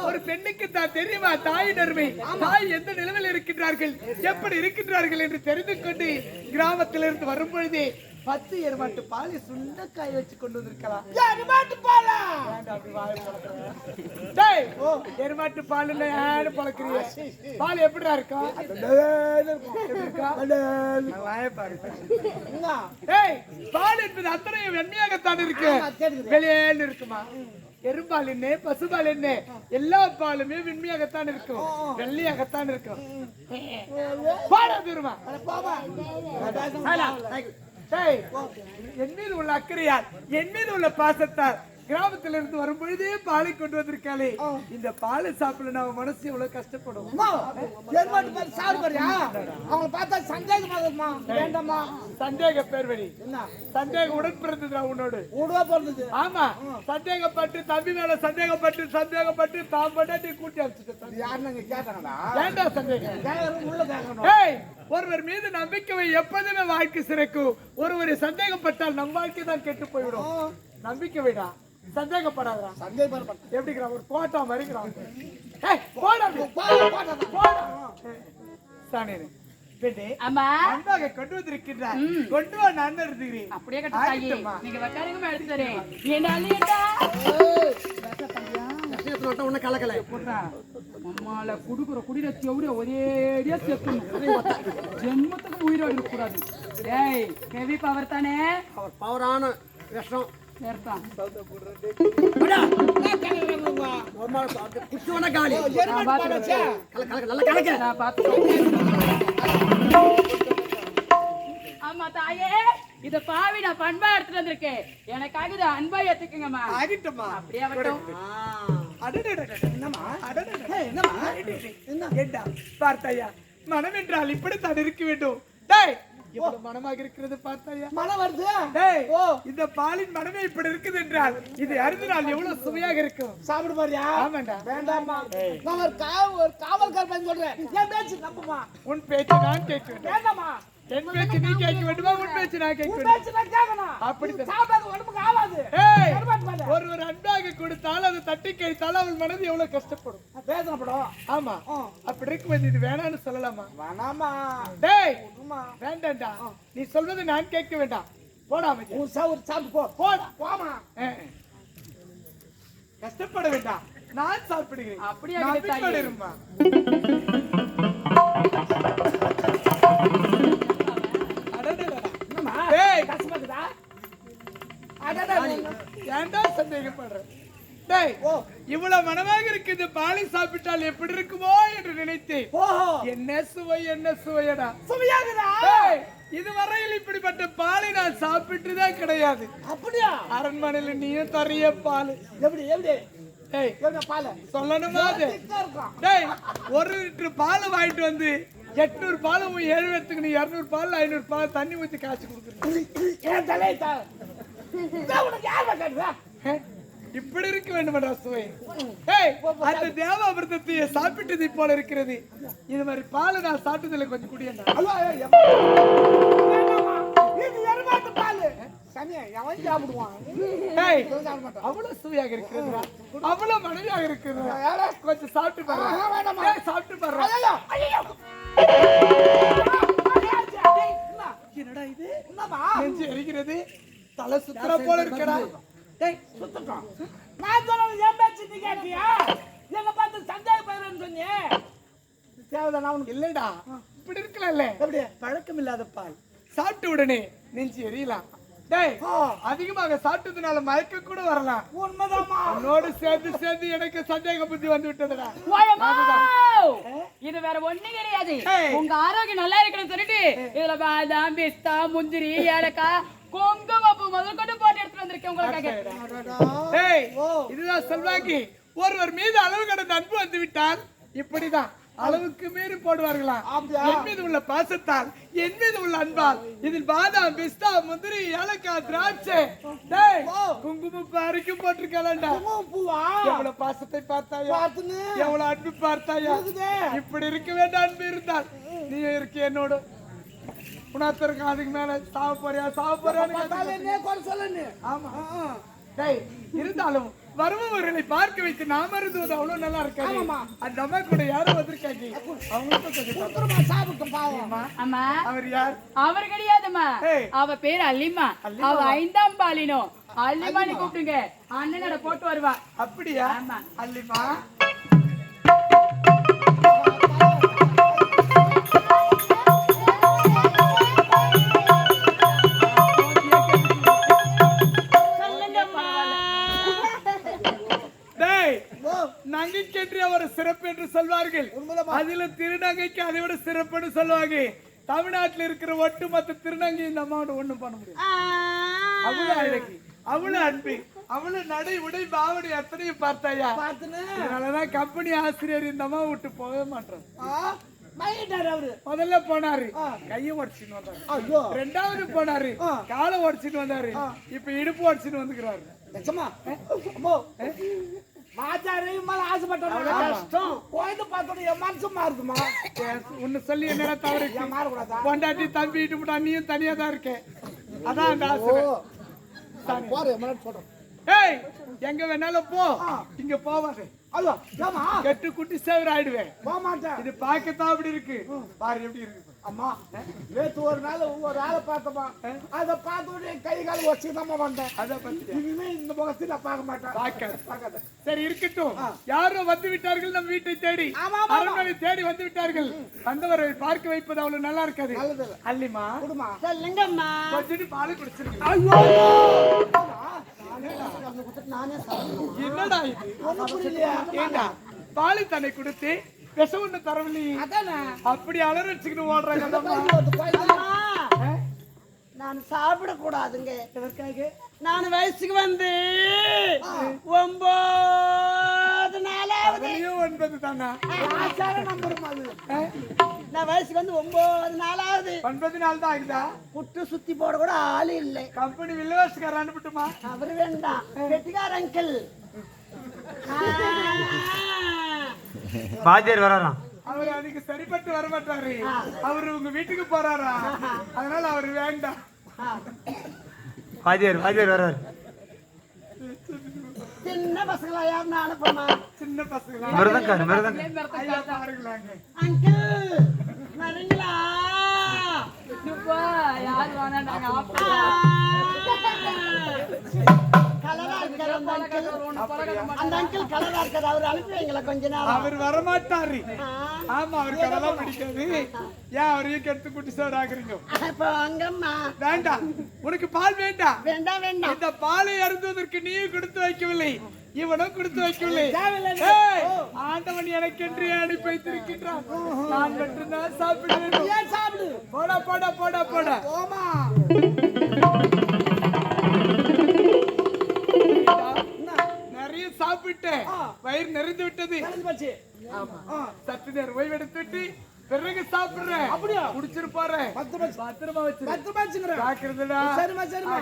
ஒரு பெண்ணுக்கு தான் தெரியுமா தாயின் அருமை, தாய் எந்த நிலைமையில் இருக்கின்றார்கள், எப்படி இருக்கின்றார்கள் என்று தெரிந்து கொண்டு கிராமத்திலிருந்து வரும் பொழுதே 10 எருமாட்டு பால் சுண்டக்காய் வச்சு கொண்டு வந்திருக்கலாம். எருமாட்டு பாலா? எருமாட்டு பால் பழக்கிறீங்க. பால் எப்படிடா இருக்கும்? பால் என்பது அத்தனை வெண்மையாகத்தான் இருக்கு, வெளியேன்னு இருக்குமா? எரும்பால் என்ன, பசுபால் என்ன, எல்லா பாலுமே வெண்மையாகத்தான் இருக்கும், வெள்ளையாகத்தான் இருக்கும். என் மீது உள்ள அக்கறையால், என் மீது உள்ள பாசத்தால் கிராமத்திலிருந்து வரும் பொழுதே பாலை கொண்டு வந்திருக்காளே, இந்த பாலை சாப்பிட நம்ம மனசு எவ்வளவு கஷ்டப்படும். அவங்க பார்த்தா சந்தேகமா வேண்டாமா? சந்தேக பேர் வழி சந்தேகம் உடன் பிறந்தது உன்னோடு உடவா பிறந்தது. ஆமா, சந்தேகப்பட்டு தம்பி மேல சந்தேகப்பட்டு தான் பண்ணி கூட்டி அடிச்சுட்டு யாருன்னு கேட்டாங்கடா. ஏண்டா சந்தேகம் உள்ள கேட்கணும். ஒருவர் மீது நம்பிக்கை எப்போதுமே வாழ்க்கை சிறக்கும். ஒருவரை சந்தேகப்பட்டால் நம் வாழ்க்கை தான் கெட்டு போய்விடும். நம்பிக்கை விடா, சந்தேகப்படாதா. சந்தேகப்பட எப்படிங்கிறான், ஒரு கோட்டா மறிக்கிறான். கொண்டு வந்திருக்கிறார், கொண்டு வா, நான் இருக்கிறேன். அப்படியே நீங்க வெக்காரங்க எடுத்துறேன். உன்ன கலக்கல அம்மால குடுக்குற குடியில செவுட ஒரேடியா செக்கணும். ஜென்மத்துக்கு உயிரோடு இருக்க கூடாது. ஏய், ஹெவி பவர் தானே, பவரான விஷம். ஆமா தாயே, இத பாவி நான் பண்பா எடுத்துட்டு வந்திருக்கேன். எனக்காக இதை அன்பா ஏத்துக்குங்கம்மா. அப்படியே பார்த்தாயா, மனம் என்றால் இப்படித்தான் இருக்க வேண்டும். மனமாக இருக்கிறது பார்த்தாயா, மனம் வருது. இந்த பாலின் மனமே இப்படி இருக்குது என்றால் இது அருந்தினால் எவ்வளவு சுவையாக இருக்கும். சாப்பிடு பாரியா? ஆமாண்டா. வேண்டாமா, நான் ஒரு காவல்கார பையன் சொல்றேன். என் பேச்சு நம்புமா? உன் பேச்சு நான் கேட்க வேண்டாமா? என் பேச்சு நீ கேட்க வேண்டுமா? உன் பேச்சு நான் கேட்க வேண்டுமா? அப்படி சாப்பிடாத உடம்புக்கு ஆகாது. ஒருவர் அன்பாக கொடுத்தால் அதை தட்டி கழித்தால் அவள் மனது எவ்வளவு கஷ்டப்படும், வேதனைப்படும். ஆமா, அப்படி இருக்கும்போது இது வேணான்னு சொல்லலாமா? வேணாமா? வேண்டாம்டா, நீ சொல்வது நான் கேட்க வேண்டாம். போடாம சாப்பிட்டு போடா, போமா. கஷ்டப்பட வேண்டாம், நான் சாப்பிடுகிறேன். அப்படியே இருமா. ஏன்டா சந்தேகப்படுற? இவ்வளவு மனமாக இருக்கு, இந்த பாலை சாப்பிட்டால் எப்படி இருக்குமோ என்று நினைத்தேன். என்ன சுவை, என்ன சுவையடா, சுவையாகுதா? இதுவரையில் இப்படிப்பட்ட பாலை நான் சாப்பிட்டுதான் கிடையாது. அப்படியா? அரண்மனையில நீயும் தரிய பால் எப்படி எப்படி பால் சொல்லணுமா? ஒரு லிட்டர் பால் வாங்கிட்டு வந்து 800 பால் 7 பேத்துக்கு நீ 200 பால் 500 பால் தண்ணி ஊற்றி காசு கொடுக்குறேன். இப்படி இருக்க வேண்டுமென்றா சுவை. அந்த தேவாமிர்தத்தை சாப்பிட்டதை போல இருக்கிறது. இது மாதிரி பால் நான் சாப்பிட்டதில்லை, கொஞ்சம் குடியேன். அவ்வளவு சுவையாக இருக்கிறது, அவ்வளவு மனைவியாக இருக்கிறது. கொஞ்சம் சாப்பிட்டு பாரு, சாப்பிட்டு பாரு. என்னடா இது, நெஞ்சு எரிகிறது, தலை சுத்துற போல இருக்கடா. நான் சொன்னது என் பேச்சு நீ கேட்டியா? என்ன பார்த்து சந்தேகப்படுறேன்னு சொன்னியே, தேவைதான் உனக்கு இல்லடா. இப்படி இருக்கலாம்ல, எப்படி பழக்கம் இல்லாத பால் சாப்பிட்ட உடனே நெஞ்சு எரியலாம். அதிகமாக சாப்பிட்டதுனால மயக்க கூட வரலாம். உண்மைதாமா? உன்னோடு சேர்ந்து எனக்கு சந்தேக புத்தி வந்து விட்டதுடா. இது வேற ஒண்ணு கிடையாது. உங்க ஆரோக்கியம் நல்லா இருக்கணும்னு சொல்லிட்டு இதுல பாதாம், பிஸ்தா, முந்திரி, ஏலக்காய், குங்குமப்பூ முதல் கொண்டு போட்டு எடுத்து வந்திருக்கேன் உங்களுக்காக. இதுதான் செல்வாக்கி. ஒருவர் மீது அளவு கடந்த அன்பு வந்து விட்டால் இப்படிதான் அளவுக்கு மீறி போடுவார்களா? என் மீது உள்ள பாசத்தால், என் மீது உள்ள அன்பால் இதில் பாதாம், பிஸ்தா, முந்திரி, ஏலக்காய், திராட்சை, குங்குமப்பூ அரைக்கும் போட்டிருக்கலாம்டா. எவ்வளவு பாசத்தை பார்த்தாயா, எவ்வளவு அன்பு பார்த்தாயா? இப்படி இருக்க வேண்டாம். அன்பு இருந்தால் நீ இருக்க என்னோடு. உணர்த்திருக்க அதுக்கு மேல சாவ போறியா, சாவ போறியா? ஆமா, இருந்தாலும் வருபவர்களை பார்க்க வைத்து நாம இருந்தது அவ்வளவு நல்லா இருக்காது. அந்த அம்மா கூட யாரும் வந்திருக்காங்க, அவங்களுக்கும் கொஞ்சம் குடும்பமா சாப்பிட்டு பாவம். அம்மா அவர் யார்? அவர் கிடையாதும்மா, ஏய். அவ பேர் அல்லிமா. அவ 5ஆம் பாலினோ. அல்லிமானி கூப்பிடுங்க, அண்ணனோட போட்டு வருவா. அப்படியா? ஆமா. அல்லிமா நங்கைக்கென்று அவர் சிறப்பு என்று சொல்வார்கள். அதில திருநங்கைக்கு அதை விட சிறப்புன்னு சொல்லுவாங்க. தமிழ்நாட்டில் இருக்கிற ஒட்டுமொத்த திருநங்கை இந்த அம்மாவோட ஒண்ணும் பண்ண முடியும். அவ்வளவு அழகு, அவ்வளவு அன்பு, அவ்வளவு நடை உடை பாவனை எத்தனையும் பார்த்தாயா? அதனாலதான் கம்பெனி ஆசிரியர் இந்த அம்மா விட்டு போகவே மாட்டார். முதல்ல போனாரு, கையை உடச்சுன்னு வந்தாரு. ரெண்டாவது போனாரு, காலை உடச்சுன்னு வந்தாரு. இப்ப இடுப்பு உடச்சுன்னு வந்துக்கிறாரு. ஒன்னு சொல்லி என்ன தவறு? பொண்டாட்டி தம்பி இட்டு போட்டா நீயும் தனியா தான் இருக்க. அதான் அந்த ஆசை. ஏய், எங்க வேணாலும் போ, இங்க போவாது. கெட்டு குட்டி சேவர் ஆயிடுவேன். இது பாக்கத்தான் அப்படி இருக்கு, பாரு எப்படி இருக்கு. அம்மா நேத்து ஒரு நாள் ஒரு ஆளை பார்த்தமா, அதை பார்த்து கை கால் வச்சுதான் வந்தேன். அதை பத்தி இனிமே இந்த முகத்தில் நான் பார்க்க மாட்டேன். பார்க்காத. சரி இருக்கட்டும். யாரோ வந்து விட்டார்கள் நம் வீட்டை தேடி, அரண்மனை தேடி வந்து விட்டார்கள். வந்தவரை பார்க்க வைப்பது அவ்வளவு நல்லா இருக்காது. அல்லிமா குடுமா சொல்லுங்கம்மா. கொஞ்சம் பால் குடிச்சிருக்கேன். என்னடா இது? ஏண்டா பாலி தன்னை கொடுத்து விஷம் ஒண்ணு தரவில்லை, அப்படி அலறச்சுக்கிட்டு ஓடுறாங்க. நான் சாப்பிட கூடாதுங்க. நான் வயசுக்கு வந்து 9 நாளாவது. 9 தானா? நான் வயசுக்கு வந்து 9 நாளாவது. 9 நாள் தான் ஆகுதா? புட்டு சுத்தி போட கூட ஆள் இல்லை. கம்பெனி வில்லவாசக்கார அனுப்பிட்டுமா? அவரு வேண்டாம், வெட்டிக்கார அங்கிள். பாஜர் வராராம். அவரு அதுக்கு சரிப்பட்டு வர மாட்டாரு. அவரு உங்க வீட்டுக்கு போறாரா, அதனால அவரு வேண்டாம். பாஜர் வராரு. சின்ன பசங்களா யாருன்னு அனுப்பமா? சின்ன பசங்களா? மிருதங்க ஐயா பாருங்களாங்க. அங்கிள் வரீங்களா? யாரு வேணாண்டாங்க? கலரா இருக்காரு அந்த அங்கிள். அந்த அங்கிள் கலரா இருக்காரு, அவர் அனுப்புவீங்களா கொஞ்ச நேரம்? அவர் வரமாட்டாரு. ஆமா, அவருக்கு அதெல்லாம் பிடிக்காது. ஏன் அவரையும் கெடுத்து குட்டி சோறு ஆக்குறீங்க? இப்போ அங்கம்மா வேண்டாம், உனக்கு பால் வேண்டாம். வேண்டாம் வேண்டாம். இந்த பாலை அருந்துவதற்கு நீ கொடுத்து வைக்கவில்லை, இவனும் கொடுத்து வைக்கவில்லை. ஆண்டவன் எனக்கென்று அனுப்பி வைத்திருக்கின்றான். நான் மட்டும்தான் சாப்பிட வேண்டும். சாப்பிடு. போடா போடா போடா போடா. நிறைய சாப்பிட்டேன், வயிறு நிறைந்து விட்டது. சற்று நேரம் ஓய்வெடுத்து விட்டு பிறகு சாப்பிடுறேன். அப்படியா? குடிச்சிட்டு போறேன். பத்திரமா வச்சு பாக்குறதுடா. சரிமா சரிமா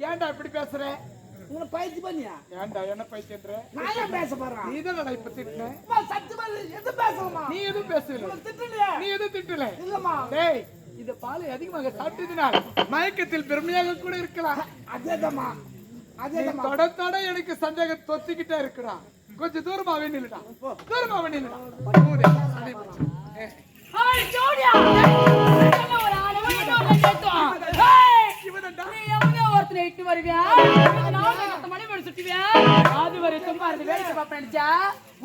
ஏன்டா இப்படி பேசுற? உங்களை பயிற்சி பண்ணியா? ஏன்டா என்ன பைத்தியன்ற? நான் ஏன் பேச போறேன்? நீ தான் இப்ப திட்டுன. சத்தியமா எது பேசலாமா? நீ எதுவும் பேசல. திட்டலையா? நீ எதுவும் திட்டல. இல்லம்மா. டேய், இந்த பாலை அதிகமாக சாப்பிட்டதினால் மயக்கத்தில் பெருமையாக கூட இருக்கலாம். அதேதம்மா அதேதம்மா. தொட தொட எனக்கு சந்தேகம் தொத்திக்கிட்டே இருக்குடா. கொஞ்சம் தூரமாவே நில்லுடா, தூரமாவே நில்லுடா.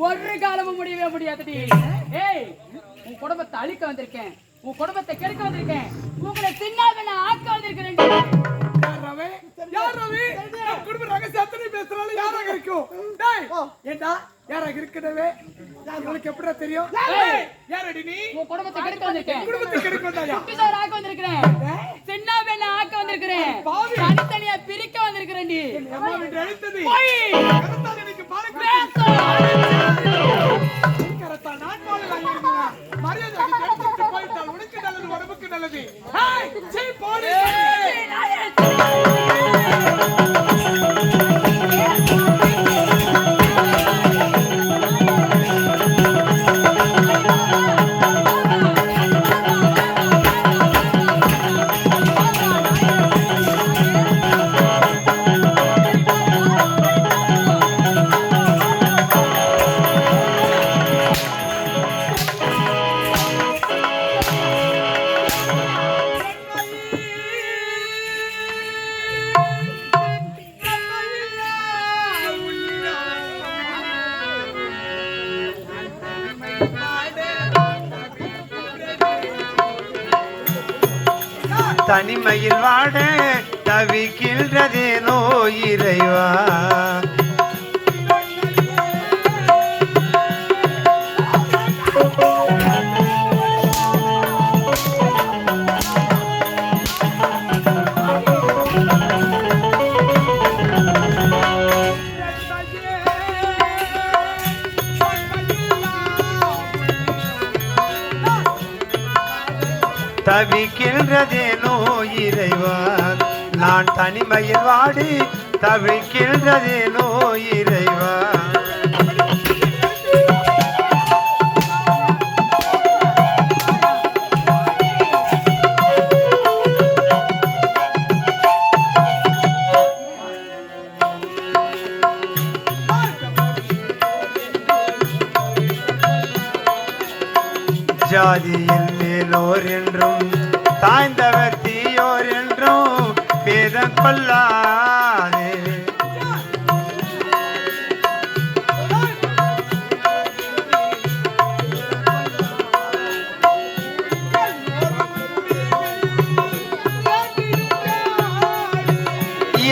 ஒரு காலமும் முடியவே முடியாது. ஏய், உன் குடும்பத்தை அழிக்க வந்திருக்கேன், உன் குடும்பத்தை கெடுக்க வந்திருக்கேன், உங்களை தின்னாத ஆக்க வந்திருக்கிறேன். குடும்ப ரகசியத்தை பேசுறாங்க. யாராக இருக்கும்? ஏண்டா யாராக இருக்கவே உங்களுக்கு எப்படி தெரியும்? யாரடி நீ? உன் குடும்பத்தை கெடுக்க வந்திருக்கேன். குடும்பத்தை கெடுக்க வந்தாயா? குட்டிசார் ஆக்க வந்திருக்கிறேன், சின்ன பெண்ண ஆக்க வந்திருக்கிறேன், தனித்தனியா பிரிக்க வந்திருக்கிறேன். நீ அம்மா வீட்டு அழைத்தது எனக்கு பாருங்க. நான் போல மரியாதை போயிட்டால் உனக்கு நல்லது, உடம்புக்கு நல்லது. தனிமையில் வாட தவிக்கின்றதேனோ இறைவா. தவிக்கின்றதேனோ இறைவா, நான் தனிமையில் வாடி தவிக்கின்றதேனோ இறைவா. ஜாதியில் மேலோர் என்றும் தாய்ந்தவர் தீயோர் என்றும் பேதம் கொள்ளாதே.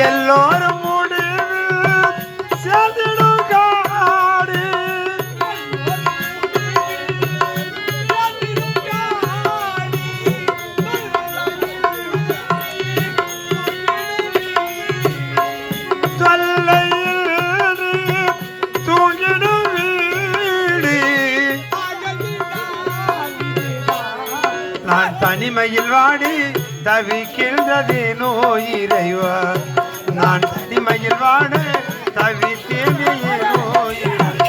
எல்லோரும் முடிவில் சேர்ந்திடும் காடு. நான் தனிமையில் வாடி தவிக்கின்றதேனோ இறைவா, நான் தனிமையில் வாட தவித்தேனேனோ இறைவா.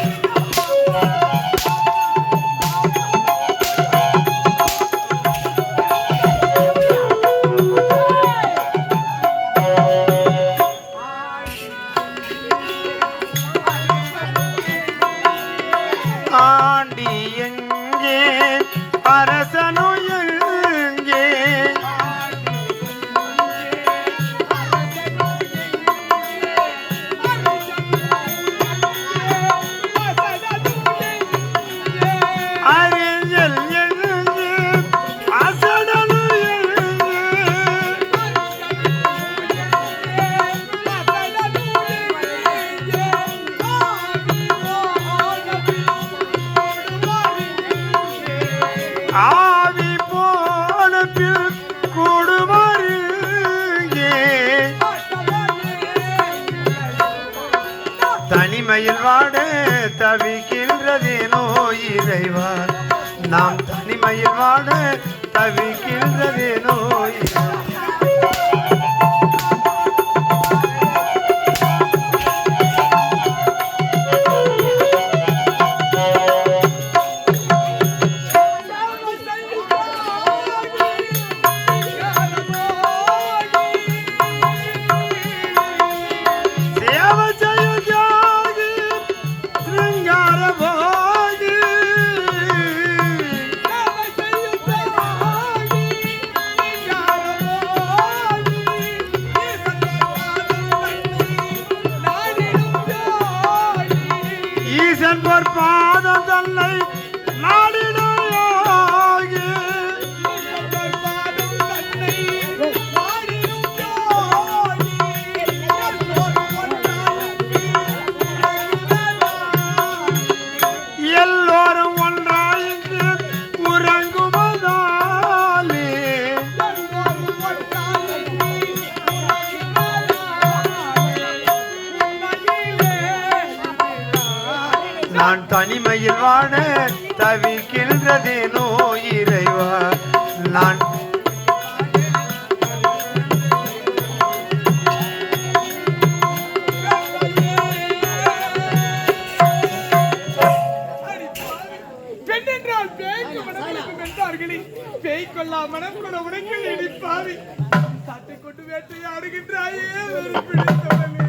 ஆண்டி எங்கே அரசனோ எங்கே, அறிஞல் எங்கே அசடனோ எங்கே, ஆவி போன பில் கூடுமாறுங்கே. தனிமையில் வாட தவிக்கின்றதேனோ இறைவா, நாம் தனிமையில் வாட தவிக்கின்றதேனோ இறைவா. ஈசன் பாதம் தன்னை நாடினாயோகி. எல்லோரும் ஒன்றாயின்று உறங்குவதாலே நான் தனிமையில் வாட தவிக்கின்றதேனோ இறைவா, நான் பெண்ணென்றால் பேய்க்கு மனம் என்றார்களே, பேய் கொள்ளா மனம் கூட உனக்கு இடிப்பாவி. சாட்டை கொண்டு வேட்டையாடுகின்றாயே ஒரு பிடித்தவனே.